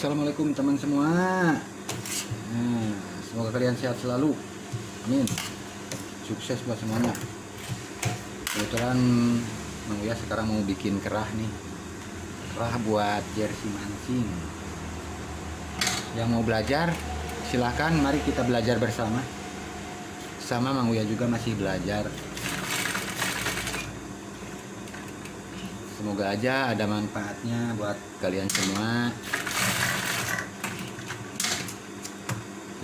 Assalamualaikum teman semua. Semoga kalian sehat selalu. Amin. Sukses buat semuanya. Kebetulan Mang Uya sekarang mau bikin kerah nih. Kerah buat jersey mancing. Yang mau belajar silahkan, mari kita belajar bersama. Sama Mang Uya juga masih belajar. Semoga aja ada manfaatnya buat kalian semua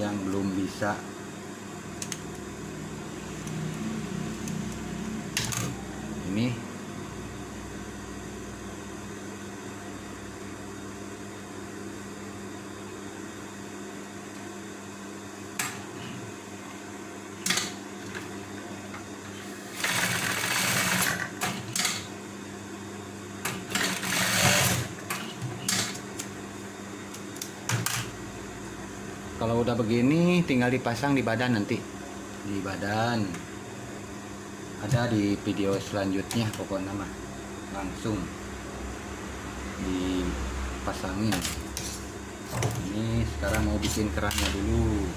yang belum bisa. Ini kalau udah begini tinggal dipasang di badan, nanti di badan ada di video selanjutnya. Pokoknya mah langsung dipasangin. Ini sekarang mau bikin kerahnya dulu.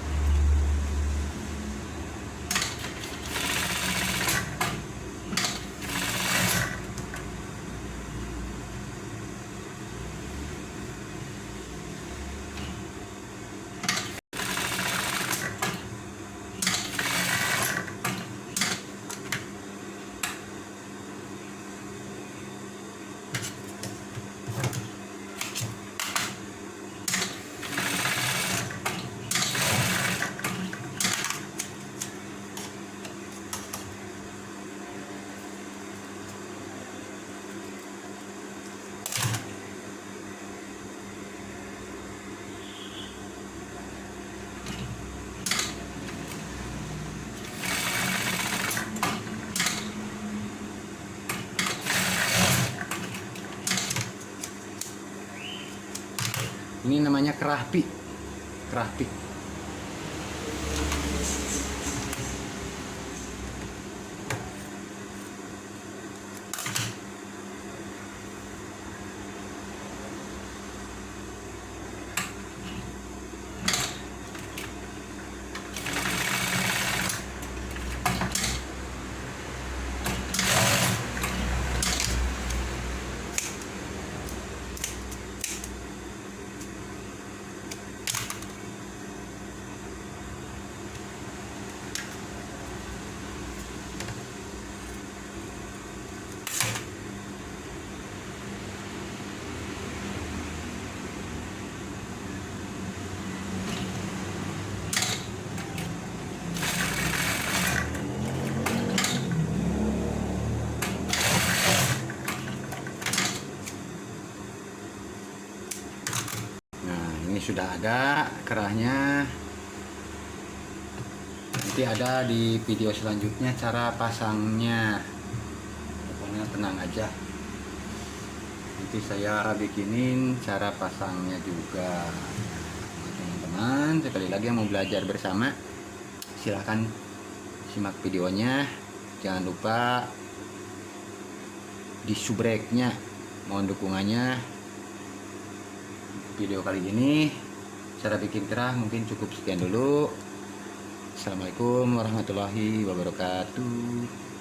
Ini namanya kerah pik. Kerah pik. Ini sudah ada kerahnya. Nanti ada di video selanjutnya cara pasangnya. Pokoknya tenang aja. Nanti saya bikinin cara pasangnya juga. Teman-teman, sekali lagi yang mau belajar bersama, silahkan simak videonya. Jangan lupa di subrek-nya. Mohon dukungannya. Video kali ini cara bikin kerah mungkin cukup sekian dulu. Assalamualaikum warahmatullahi wabarakatuh.